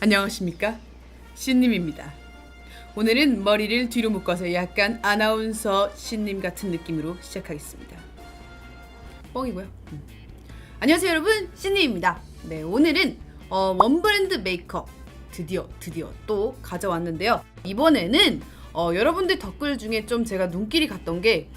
안녕하십니까? 신님입니다. 오늘은 머리를 뒤로 묶어서 약간 아나운서 신님 같은 느낌으로 시작하겠습니다. 뻥이고요. 안녕하세요 여러분, 신님입니다. 네, 오늘은 원브랜드 메이크업 드디어 또 가져왔는데요. 이번에는 여러분들 댓글 중에 좀 제가 눈길이 갔던 게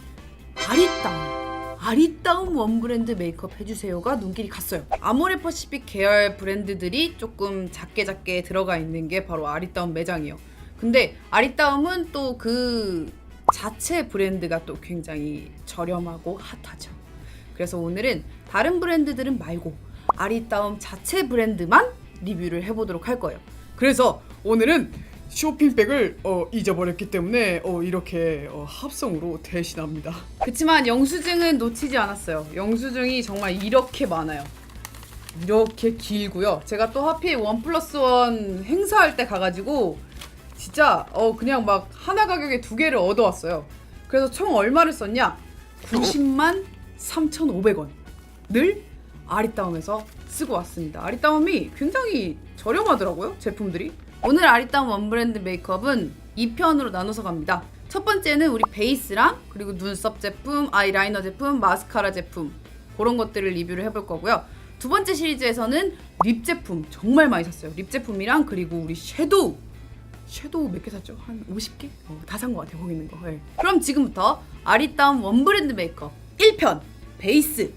아리따움 원브랜드 메이크업 해주세요가 눈길이 갔어요. 아모레퍼시픽 계열 브랜드들이 조금 작게 들어가 있는 게 바로 아리따움 매장이에요. 근데 아리따움은 또 그 자체 브랜드가 또 굉장히 저렴하고 핫하죠. 그래서 오늘은 다른 브랜드들은 말고 아리따움 자체 브랜드만 리뷰를 해보도록 할 거예요. 그래서 오늘은 쇼핑백을 잊어버렸기 때문에 이렇게 합성으로 대신합니다. 그치만 영수증은 놓치지 않았어요. 영수증이 정말 이렇게 많아요. 이렇게 길고요. 제가 또 하필 1+1 행사할 때 가가지고 진짜 그냥 막 하나 가격에 2개를 얻어왔어요. 그래서 총 얼마를 썼냐? 90만 3,500원을 아리따움에서 쓰고 왔습니다. 아리따움이 굉장히 저렴하더라고요, 제품들이. 오늘 아리따움 원브랜드 메이크업은 2편으로 나눠서 갑니다. 첫 번째는 우리 베이스랑 그리고 눈썹 제품, 아이라이너 제품, 마스카라 제품 그런 것들을 리뷰를 해볼 거고요. 두 번째 시리즈에서는 립 제품 정말 많이 샀어요. 립 제품이랑 그리고 우리 섀도우 몇 개 샀죠? 한 50개? 다 산 것 같아요, 거기 있는 거. 네. 그럼 지금부터 아리따움 원브랜드 메이크업 1편 베이스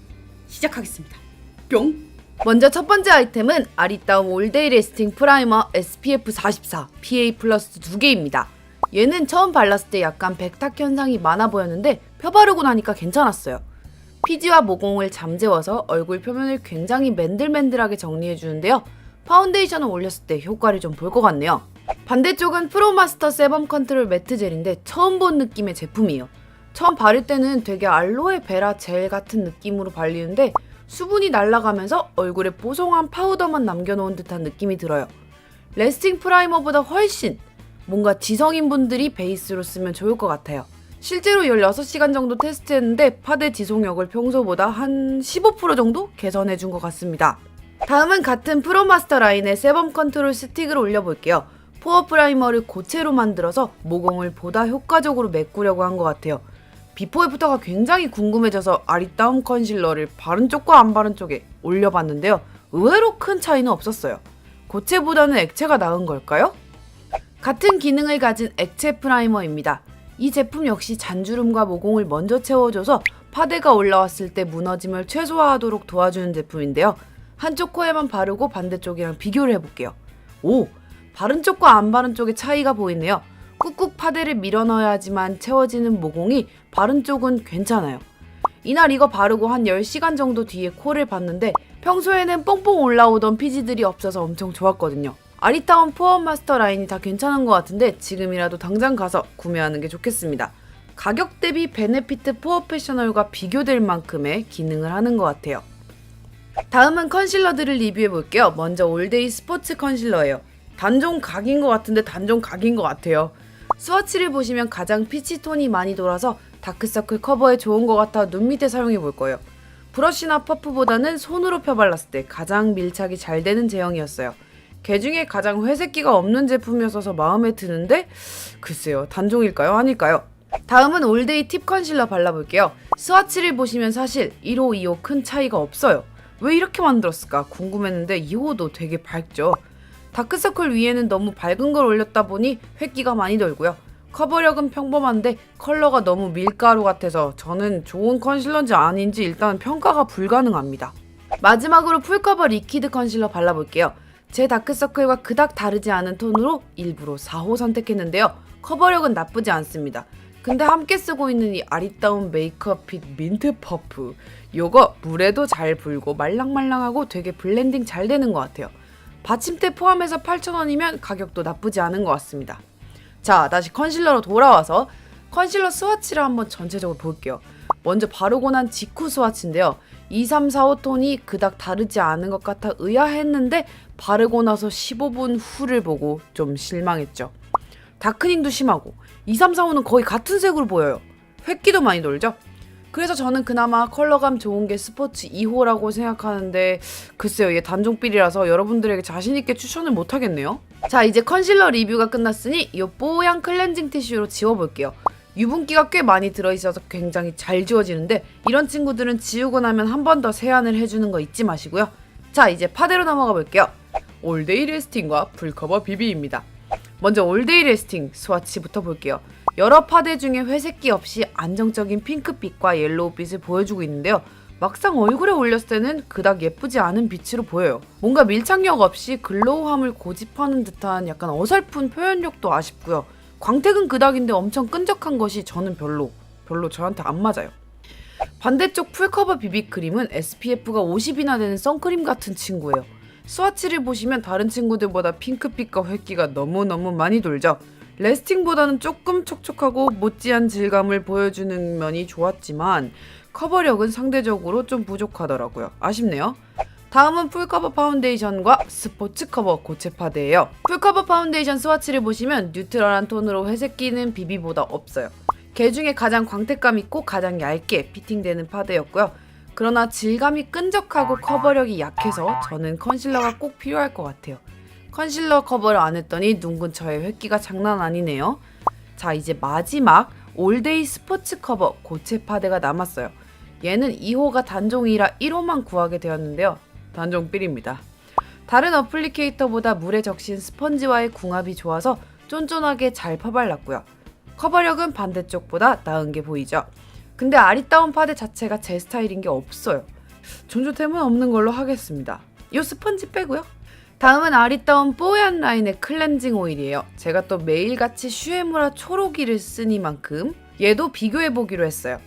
시작하겠습니다. 뿅! 먼저 첫 번째 아이템은 아리따움 올데이 레스팅 프라이머 SPF 44 PA+ 2개입니다. 얘는 처음 발랐을 때 약간 백탁 현상이 많아 보였는데 펴바르고 나니까 괜찮았어요. 피지와 모공을 잠재워서 얼굴 표면을 굉장히 맨들맨들하게 정리해주는데요. 파운데이션을 올렸을 때 효과를 좀 볼 것 같네요. 반대쪽은 프로마스터 세범 컨트롤 매트 젤인데 처음 본 느낌의 제품이에요. 처음 바를 때는 되게 알로에 베라 젤 같은 느낌으로 발리는데 수분이 날아가면서 얼굴에 보송한 파우더만 남겨놓은 듯한 느낌이 들어요. 레스팅 프라이머보다 훨씬 뭔가 지성인분들이 베이스로 쓰면 좋을 것 같아요. 실제로 16시간 정도 테스트했는데 파데 지속력을 평소보다 한 15% 정도 개선해준 것 같습니다. 다음은 같은 프로마스터 라인의 세범 컨트롤 스틱을 올려볼게요. 포어 프라이머를 고체로 만들어서 모공을 보다 효과적으로 메꾸려고 한 것 같아요. 비포 애프터가 굉장히 궁금해져서 아리따움 컨실러를 바른 쪽과 안 바른 쪽에 올려봤는데요. 의외로 큰 차이는 없었어요. 고체보다는 액체가 나은 걸까요? 같은 기능을 가진 액체 프라이머입니다. 이 제품 역시 잔주름과 모공을 먼저 채워줘서 파데가 올라왔을 때 무너짐을 최소화하도록 도와주는 제품인데요. 한쪽 코에만 바르고 반대쪽이랑 비교를 해볼게요. 오! 바른 쪽과 안 바른 쪽의 차이가 보이네요. 꾹꾹 파데를 밀어 넣어야지만 채워지는 모공이 바른 쪽은 괜찮아요. 이날 이거 바르고 한 10시간 정도 뒤에 코를 봤는데 평소에는 뽕뽕 올라오던 피지들이 없어서 엄청 좋았거든요. 아리따움 포어 마스터 라인이 다 괜찮은 것 같은데 지금이라도 당장 가서 구매하는 게 좋겠습니다. 가격 대비 베네피트 포어 패셔널과 비교될 만큼의 기능을 하는 것 같아요. 다음은 컨실러들을 리뷰해 볼게요. 먼저 올데이 스포츠 컨실러예요. 단종 각인 것 같은데 단종 각인 것 같아요. 스와치를 보시면 가장 피치톤이 많이 돌아서 다크서클 커버에 좋은 것 같아 눈 밑에 사용해 볼 거예요. 브러쉬나 퍼프보다는 손으로 펴발랐을 때 가장 밀착이 잘 되는 제형이었어요. 개 중에 가장 회색기가 없는 제품이어서 마음에 드는데 글쎄요, 단종일까요? 아닐까요? 다음은 올데이 팁 컨실러 발라볼게요. 스와치를 보시면 사실 1호, 2호 큰 차이가 없어요. 왜 이렇게 만들었을까 궁금했는데 2호도 되게 밝죠. 다크서클 위에는 너무 밝은 걸 올렸다 보니 획기가 많이 돌고요. 커버력은 평범한데 컬러가 너무 밀가루 같아서 저는 좋은 컨실러인지 아닌지 일단 평가가 불가능합니다. 마지막으로 풀커버 리퀴드 컨실러 발라볼게요. 제 다크서클과 그닥 다르지 않은 톤으로 일부러 4호 선택했는데요. 커버력은 나쁘지 않습니다. 근데 함께 쓰고 있는 이 아리따움 메이크업핏 민트 퍼프 요거 물에도 잘 불고 말랑말랑하고 되게 블렌딩 잘 되는 것 같아요. 받침대 포함해서 8,000원이면 가격도 나쁘지 않은 것 같습니다. 자, 다시 컨실러로 돌아와서 컨실러 스와치를 한번 전체적으로 볼게요. 먼저 바르고 난 직후 스와치인데요. 2, 3, 4, 5톤이 그닥 다르지 않은 것 같아 의아했는데 바르고 나서 15분 후를 보고 좀 실망했죠. 다크닝도 심하고 2, 3, 4, 5는 거의 같은 색으로 보여요. 획기도 많이 돌죠? 그래서 저는 그나마 컬러감 좋은 게 스포츠 2호라고 생각하는데 글쎄요, 얘 단종필이라서 여러분들에게 자신있게 추천을 못하겠네요. 자, 이제 컨실러 리뷰가 끝났으니 이 뽀얀 클렌징 티슈로 지워볼게요. 유분기가 꽤 많이 들어있어서 굉장히 잘 지워지는데 이런 친구들은 지우고 나면 한 번 더 세안을 해주는 거 잊지 마시고요. 자, 이제 파데로 넘어가 볼게요. 올데이 레스팅과 풀커버 비비입니다. 먼저 올데이 레스팅 스와치부터 볼게요. 여러 파데 중에 회색기 없이 안정적인 핑크빛과 옐로우빛을 보여주고 있는데요. 막상 얼굴에 올렸을 때는 그닥 예쁘지 않은 빛으로 보여요. 뭔가 밀착력 없이 글로우함을 고집하는 듯한 약간 어설픈 표현력도 아쉽고요. 광택은 그닥인데 엄청 끈적한 것이 저는 별로 저한테 안 맞아요. 반대쪽 풀커버 비비크림은 SPF가 50이나 되는 선크림 같은 친구예요. 스와치를 보시면 다른 친구들보다 핑크빛과 획기가 너무너무 많이 돌죠. 레스팅보다는 조금 촉촉하고 못지한 질감을 보여주는 면이 좋았지만 커버력은 상대적으로 좀 부족하더라고요. 아쉽네요. 다음은 풀커버 파운데이션과 스포츠 커버 고체 파데예요. 풀커버 파운데이션 스와치를 보시면 뉴트럴한 톤으로 회색기는 비비보다 없어요. 걔 중에 가장 광택감 있고 가장 얇게 피팅되는 파데였고요. 그러나 질감이 끈적하고 커버력이 약해서 저는 컨실러가 꼭 필요할 것 같아요. 컨실러 커버를 안 했더니 눈 근처에 획기가 장난 아니네요. 자, 이제 마지막 올데이 스포츠 커버 고체 파데가 남았어요. 얘는 2호가 단종이라 1호만 구하게 되었는데요. 단종필입니다. 다른 어플리케이터보다 물에 적신 스펀지와의 궁합이 좋아서 쫀쫀하게 잘 퍼발랐고요. 커버력은 반대쪽보다 나은 게 보이죠. 근데 아리따운 파데 자체가 제 스타일인 게 없어요. 존조템은 없는 걸로 하겠습니다. 이 스펀지 빼고요. 다음은 아리따운 뽀얀 라인의 클렌징 오일이에요. 제가 또 매일같이 슈에무라 초록이를 쓰니만큼 얘도 비교해보기로 했어요.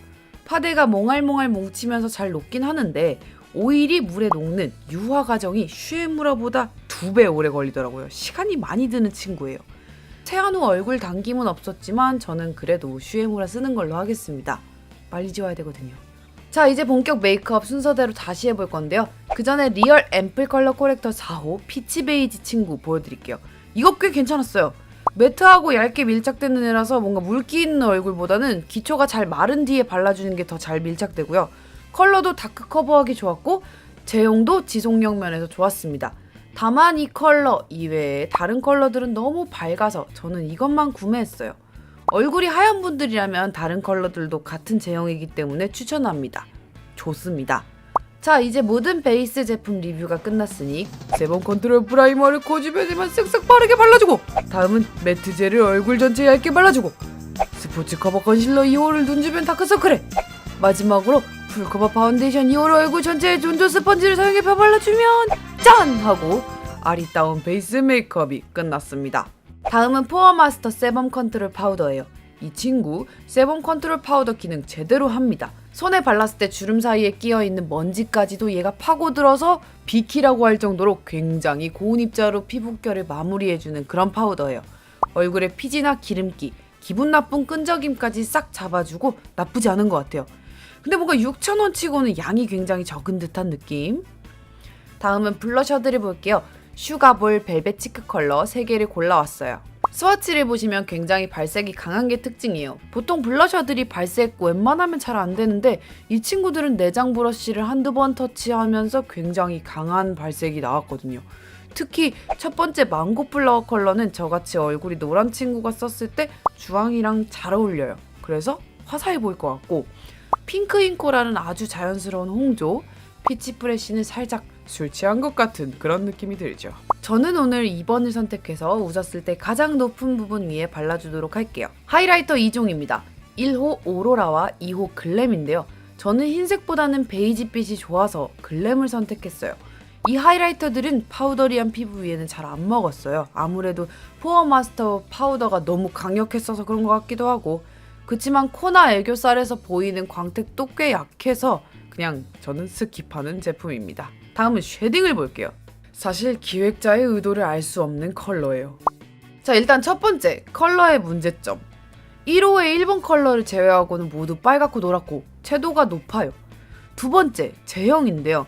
파데가 몽알몽알 뭉치면서 잘 녹긴 하는데 오일이 물에 녹는 유화 과정이 슈에무라보다 2배 오래 걸리더라고요. 시간이 많이 드는 친구예요. 세안 후 얼굴 당김은 없었지만 저는 그래도 슈에무라 쓰는 걸로 하겠습니다. 빨리 지워야 되거든요. 자, 이제 본격 메이크업 순서대로 다시 해볼 건데요. 그 전에 리얼 앰플 컬러 코렉터 4호 피치 베이지 친구 보여드릴게요. 이거 꽤 괜찮았어요. 매트하고 얇게 밀착되는 애라서 뭔가 물기 있는 얼굴보다는 기초가 잘 마른 뒤에 발라주는 게 더 잘 밀착되고요. 컬러도 다크 커버하기 좋았고 제형도 지속력 면에서 좋았습니다. 다만 이 컬러 이외에 다른 컬러들은 너무 밝아서 저는 이것만 구매했어요. 얼굴이 하얀 분들이라면 다른 컬러들도 같은 제형이기 때문에 추천합니다. 좋습니다. 자, 이제 모든 베이스 제품 리뷰가 끝났으니 세번 컨트롤 프라이머를 고집에만 쓱쓱 빠르게 발라주고 다음은 매트 젤을 얼굴 전체에 얇게 발라주고 스포츠 커버 컨실러 2호를 눈 주변 다크서클에 마지막으로 풀커버 파운데이션 2호를 얼굴 전체에 존조 스펀지를 사용해 펴발라주면 짠! 하고 아리따운 베이스 메이크업이 끝났습니다. 다음은 포어마스터 세범 컨트롤 파우더예요. 이 친구 세범 컨트롤 파우더 기능 제대로 합니다. 손에 발랐을 때 주름 사이에 끼어있는 먼지까지도 얘가 파고들어서 비키라고 할 정도로 굉장히 고운 입자로 피부결을 마무리해주는 그런 파우더예요. 얼굴에 피지나 기름기, 기분 나쁜 끈적임까지 싹 잡아주고 나쁘지 않은 것 같아요. 근데 뭔가 6,000원 치고는 양이 굉장히 적은 듯한 느낌. 다음은 블러셔들을 볼게요. 슈가볼 벨벳 치크 컬러 3개를 골라왔어요. 스와치를 보시면 굉장히 발색이 강한 게 특징이에요. 보통 블러셔들이 발색 웬만하면 잘 안 되는데 이 친구들은 내장 브러쉬를 한두 번 터치하면서 굉장히 강한 발색이 나왔거든요. 특히 첫 번째 망고 플라워 컬러는 저같이 얼굴이 노란 친구가 썼을 때 주황이랑 잘 어울려요. 그래서 화사해 보일 것 같고 핑크 잉코라는 아주 자연스러운 홍조, 피치 프레쉬는 살짝 술 취한 것 같은 그런 느낌이 들죠. 저는 오늘 2번을 선택해서 웃었을 때 가장 높은 부분 위에 발라주도록 할게요. 하이라이터 2종입니다. 1호 오로라와 2호 글램인데요. 저는 흰색보다는 베이지빛이 좋아서 글램을 선택했어요. 이 하이라이터들은 파우더리한 피부 위에는 잘 안 먹었어요. 아무래도 포어마스터 파우더가 너무 강력했어서 그런 것 같기도 하고 그치만 코나 애교살에서 보이는 광택도 꽤 약해서 그냥 저는 스킵하는 제품입니다. 다음은 쉐딩을 볼게요. 사실 기획자의 의도를 알 수 없는 컬러예요. 자, 일단 첫 번째 컬러의 문제점. 1호의 1번 컬러를 제외하고는 모두 빨갛고 노랗고 채도가 높아요. 두 번째 제형인데요.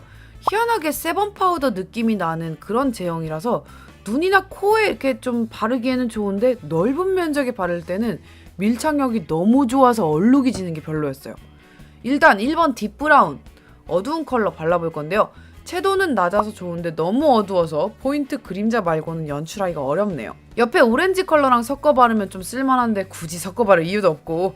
희한하게 세번 파우더 느낌이 나는 그런 제형이라서 눈이나 코에 이렇게 좀 바르기에는 좋은데 넓은 면적에 바를 때는 밀착력이 너무 좋아서 얼룩이 지는 게 별로였어요. 일단 1번 딥 브라운, 어두운 컬러 발라볼 건데요. 채도는 낮아서 좋은데 너무 어두워서 포인트 그림자 말고는 연출하기가 어렵네요. 옆에 오렌지 컬러랑 섞어 바르면 좀 쓸만한데 굳이 섞어 바를 이유도 없고,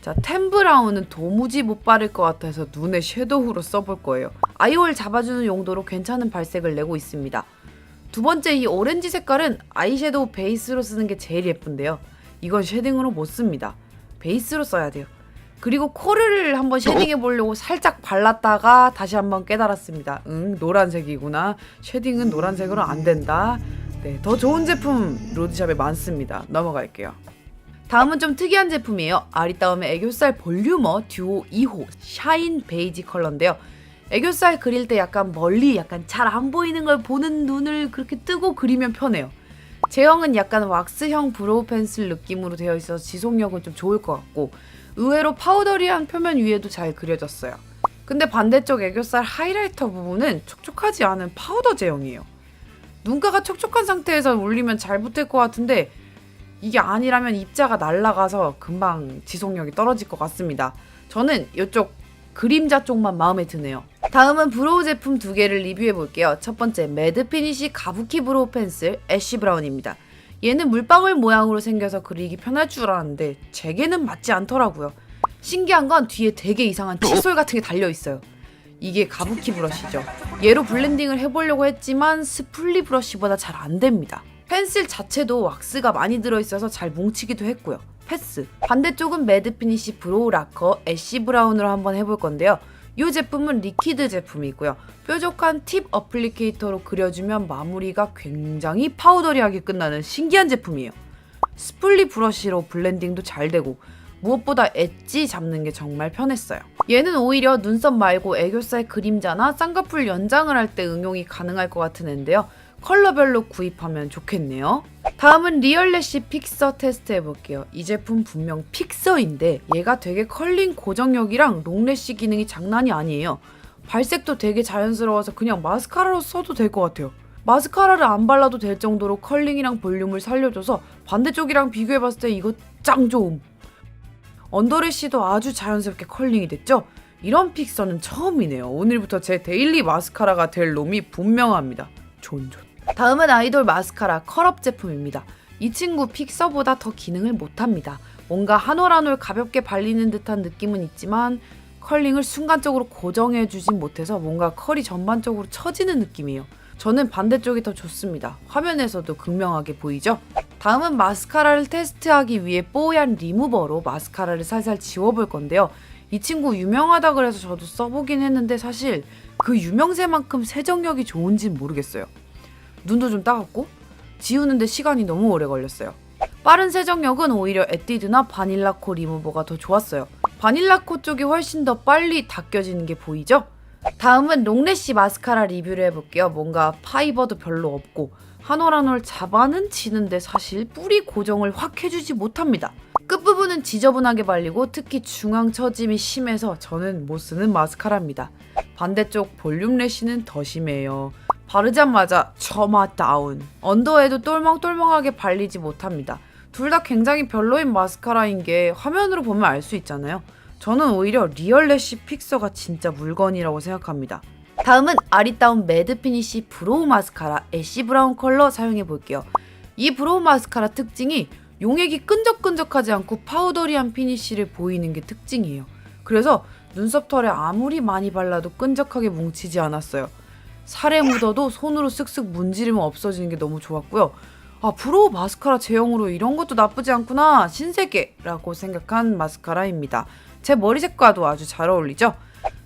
자, 템 브라운은 도무지 못 바를 것 같아서 눈에 섀도우로 써볼 거예요. 아이홀 잡아주는 용도로 괜찮은 발색을 내고 있습니다. 두 번째 이 오렌지 색깔은 아이섀도우 베이스로 쓰는 게 제일 예쁜데요. 이건 쉐딩으로 못 씁니다. 베이스로 써야 돼요. 그리고 코를 한번 쉐딩해 보려고 살짝 발랐다가 다시 한번 깨달았습니다. 노란색이구나. 쉐딩은 노란색으로 안 된다. 네, 더 좋은 제품 로드샵에 많습니다. 넘어갈게요. 다음은 좀 특이한 제품이에요. 아리따움의 애교살 볼륨어 듀오 2호 샤인 베이지 컬러인데요. 애교살 그릴 때 약간 멀리 약간 잘 안 보이는 걸 보는 눈을 그렇게 뜨고 그리면 편해요. 제형은 약간 왁스형 브로우 펜슬 느낌으로 되어 있어서 지속력은 좀 좋을 것 같고, 의외로 파우더리한 표면 위에도 잘 그려졌어요. 근데 반대쪽 애교살 하이라이터 부분은 촉촉하지 않은 파우더 제형이에요. 눈가가 촉촉한 상태에서 올리면 잘 붙을 것 같은데 이게 아니라면 입자가 날아가서 금방 지속력이 떨어질 것 같습니다. 저는 이쪽 그림자 쪽만 마음에 드네요. 다음은 브로우 제품 두 개를 리뷰해 볼게요. 첫 번째 매드 피니쉬 가부키 브로우 펜슬 애쉬 브라운입니다. 얘는 물방울 모양으로 생겨서 그리기 편할 줄 알았는데 제게는 맞지 않더라고요. 신기한 건 뒤에 되게 이상한 칫솔 같은 게 달려있어요. 이게 가부키 브러쉬죠. 얘로 블렌딩을 해보려고 했지만 스플리 브러쉬보다 잘 안됩니다. 펜슬 자체도 왁스가 많이 들어있어서 잘 뭉치기도 했고요. 패스. 반대쪽은 매드 피니쉬 브로우 라커 애쉬 브라운으로 한번 해볼 건데요. 이 제품은 리퀴드 제품이고요. 뾰족한 팁 어플리케이터로 그려주면 마무리가 굉장히 파우더리하게 끝나는 신기한 제품이에요. 스플리 브러쉬로 블렌딩도 잘 되고 무엇보다 엣지 잡는 게 정말 편했어요. 얘는 오히려 눈썹 말고 애교살 그림자나 쌍꺼풀 연장을 할 때 응용이 가능할 것 같은 앤데요. 컬러별로 구입하면 좋겠네요. 다음은 리얼래쉬 픽서 테스트 해볼게요. 이 제품 분명 픽서인데 얘가 되게 컬링 고정력이랑 롱래쉬 기능이 장난이 아니에요. 발색도 되게 자연스러워서 그냥 마스카라로 써도 될 것 같아요. 마스카라를 안 발라도 될 정도로 컬링이랑 볼륨을 살려줘서 반대쪽이랑 비교해봤을 때 이거 짱 좋음. 언더래쉬도 아주 자연스럽게 컬링이 됐죠? 이런 픽서는 처음이네요. 오늘부터 제 데일리 마스카라가 될 놈이 분명합니다. 존존. 다음은 아이돌 마스카라 컬업 제품입니다. 이 친구 픽서보다 더 기능을 못합니다. 뭔가 한 올 한 올 가볍게 발리는 듯한 느낌은 있지만 컬링을 순간적으로 고정해주진 못해서 뭔가 컬이 전반적으로 처지는 느낌이에요. 저는 반대쪽이 더 좋습니다. 화면에서도 극명하게 보이죠? 다음은 마스카라를 테스트하기 위해 뽀얀 리무버로 마스카라를 살살 지워볼 건데요. 이 친구 유명하다 그래서 저도 써보긴 했는데 사실 그 유명세만큼 세정력이 좋은진 모르겠어요. 눈도 좀 따갑고 지우는데 시간이 너무 오래 걸렸어요. 빠른 세정력은 오히려 에뛰드나 바닐라코 리무버가 더 좋았어요. 바닐라코 쪽이 훨씬 더 빨리 닦여지는 게 보이죠? 다음은 롱래쉬 마스카라 리뷰를 해볼게요. 뭔가 파이버도 별로 없고 한 올 한 올 잡아는 치는데 사실 뿌리 고정을 확 해주지 못합니다. 끝부분은 지저분하게 발리고 특히 중앙 처짐이 심해서 저는 못 쓰는 마스카라입니다. 반대쪽 볼륨 래쉬는 더 심해요. 바르자마자 처마 다운. 언더에도 똘망똘망하게 발리지 못합니다. 둘 다 굉장히 별로인 마스카라인 게 화면으로 보면 알 수 있잖아요. 저는 오히려 리얼래쉬 픽서가 진짜 물건이라고 생각합니다. 다음은 아리따움 매드 피니쉬 브로우 마스카라 애쉬 브라운 컬러 사용해 볼게요. 이 브로우 마스카라 특징이 용액이 끈적끈적하지 않고 파우더리한 피니쉬를 보이는 게 특징이에요. 그래서 눈썹 털에 아무리 많이 발라도 끈적하게 뭉치지 않았어요. 살에 묻어도 손으로 쓱쓱 문지르면 없어지는 게 너무 좋았고요. 아, 브로우 마스카라 제형으로 이런 것도 나쁘지 않구나, 신세계라고 생각한 마스카라입니다. 제 머리색과도 아주 잘 어울리죠?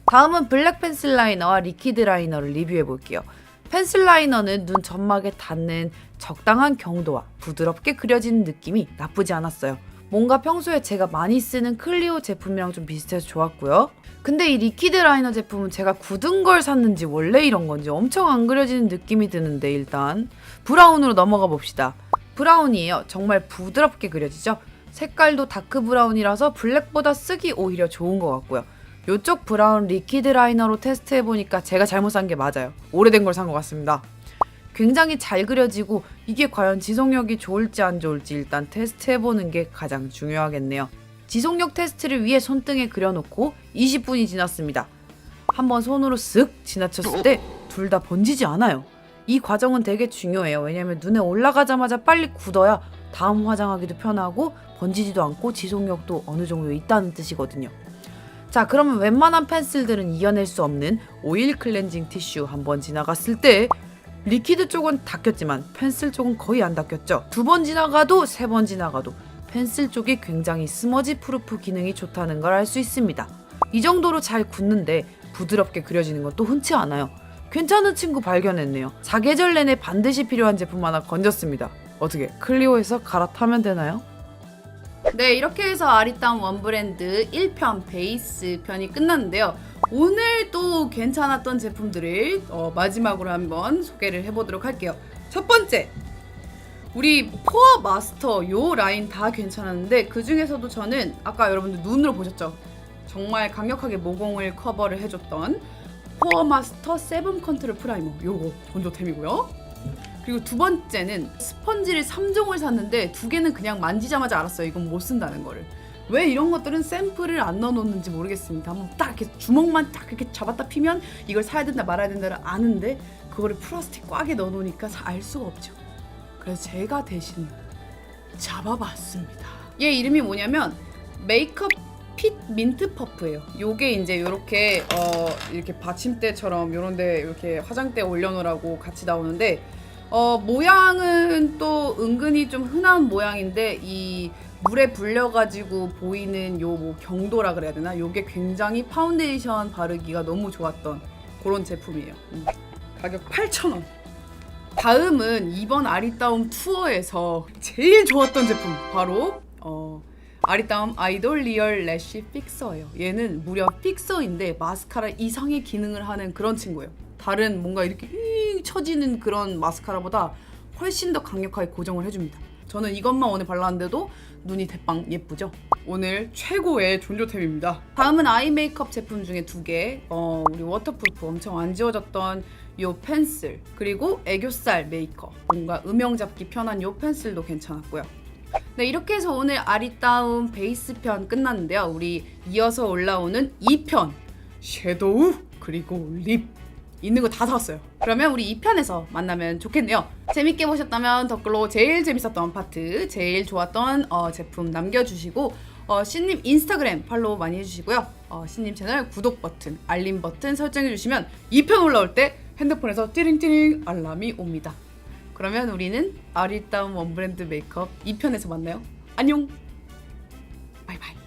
다음은 블랙 펜슬 라이너와 리퀴드 라이너를 리뷰해 볼게요. 펜슬 라이너는 눈 점막에 닿는 적당한 경도와 부드럽게 그려지는 느낌이 나쁘지 않았어요. 뭔가 평소에 제가 많이 쓰는 클리오 제품이랑 좀 비슷해서 좋았고요. 근데 이 리퀴드 라이너 제품은 제가 굳은 걸 샀는지 원래 이런 건지 엄청 안 그려지는 느낌이 드는데 일단 브라운으로 넘어가 봅시다. 브라운이에요. 정말 부드럽게 그려지죠? 색깔도 다크 브라운이라서 블랙보다 쓰기 오히려 좋은 것 같고요. 이쪽 브라운 리퀴드 라이너로 테스트해보니까 제가 잘못 산 게 맞아요. 오래된 걸 산 것 같습니다. 굉장히 잘 그려지고 이게 과연 지속력이 좋을지 안 좋을지 일단 테스트해보는 게 가장 중요하겠네요. 지속력 테스트를 위해 손등에 그려놓고 20분이 지났습니다. 한번 손으로 쓱 지나쳤을 때 둘 다 번지지 않아요. 이 과정은 되게 중요해요. 왜냐면 눈에 올라가자마자 빨리 굳어야 다음 화장하기도 편하고 번지지도 않고 지속력도 어느 정도 있다는 뜻이거든요. 자, 그러면 웬만한 펜슬들은 이겨낼 수 없는 오일 클렌징 티슈 한번 지나갔을 때 리퀴드 쪽은 닦였지만 펜슬 쪽은 거의 안 닦였죠. 2번 지나가도 3번 지나가도 펜슬 쪽이 굉장히 스머지 프루프 기능이 좋다는 걸 알 수 있습니다. 이 정도로 잘 굳는데 부드럽게 그려지는 것도 흔치 않아요. 괜찮은 친구 발견했네요. 사계절 내내 반드시 필요한 제품 하나 건졌습니다. 어떻게 클리오에서 갈아타면 되나요? 네, 이렇게 해서 아리따움 원브랜드 1편 베이스 편이 끝났는데요. 오늘 또 괜찮았던 제품들을 마지막으로 한번 소개를 해보도록 할게요. 첫 번째, 우리 포어 마스터 요 라인 다 괜찮았는데 그 중에서도 저는 아까 여러분들 눈으로 보셨죠? 정말 강력하게 모공을 커버를 해줬던 포어 마스터 세븐 컨트롤 프라이머, 요거 건조템이고요. 그리고 두 번째는 스펀지를 3종을 샀는데 2개는 그냥 만지자마자 알았어요. 이건 못 쓴다는 거를. 왜 이런 것들은 샘플을 안 넣어놓는지 모르겠습니다. 한번 딱 이렇게 주먹만 딱 이렇게 잡았다 피면 이걸 사야 된다 말아야 된다를 아는데 그거를 플라스틱 꽉에 넣어놓으니까 알 수가 없죠. 그래서 제가 대신 잡아봤습니다. 얘 이름이 뭐냐면 메이크업 핏 민트 퍼프예요. 요게 이제 요렇게 이렇게 받침대처럼 요런데 이렇게 화장대에 올려놓으라고 같이 나오는데 모양은 또 은근히 좀 흔한 모양인데 이 물에 불려가지고 보이는 요 뭐 경도라 그래야 되나? 요게 굉장히 파운데이션 바르기가 너무 좋았던 그런 제품이에요. 가격 8,000원. 다음은 이번 아리따움 투어에서 제일 좋았던 제품 바로 아리따움 아이돌 리얼 래쉬 픽서예요. 얘는 무려 픽서인데 마스카라 이상의 기능을 하는 그런 친구예요. 다른 뭔가 이렇게 쳐지는 그런 마스카라보다 훨씬 더 강력하게 고정을 해줍니다. 저는 이것만 오늘 발랐는데도 눈이 대빵 예쁘죠? 오늘 최고의 존조템입니다. 다음은 아이 메이크업 제품 중에 2개. 우리 워터프루프 엄청 안 지워졌던 요 펜슬, 그리고 애교살 메이크업, 뭔가 음영 잡기 편한 요 펜슬도 괜찮았고요. 네, 이렇게 해서 오늘 아리따움 베이스 편 끝났는데요. 우리 이어서 올라오는 2편 섀도우 그리고 립 있는 거 다 사왔어요. 그러면 우리 2편에서 만나면 좋겠네요. 재밌게 보셨다면 댓글로 제일 재밌었던 파트, 제일 좋았던 제품 남겨주시고 신님 인스타그램 팔로우 많이 해주시고요. 신님 채널 구독 버튼, 알림 버튼 설정해주시면 2편 올라올 때 핸드폰에서 띠링띠링 알람이 옵니다. 그러면 우리는 아리따움 원브랜드 메이크업 2편에서 만나요. 안녕. 바이바이.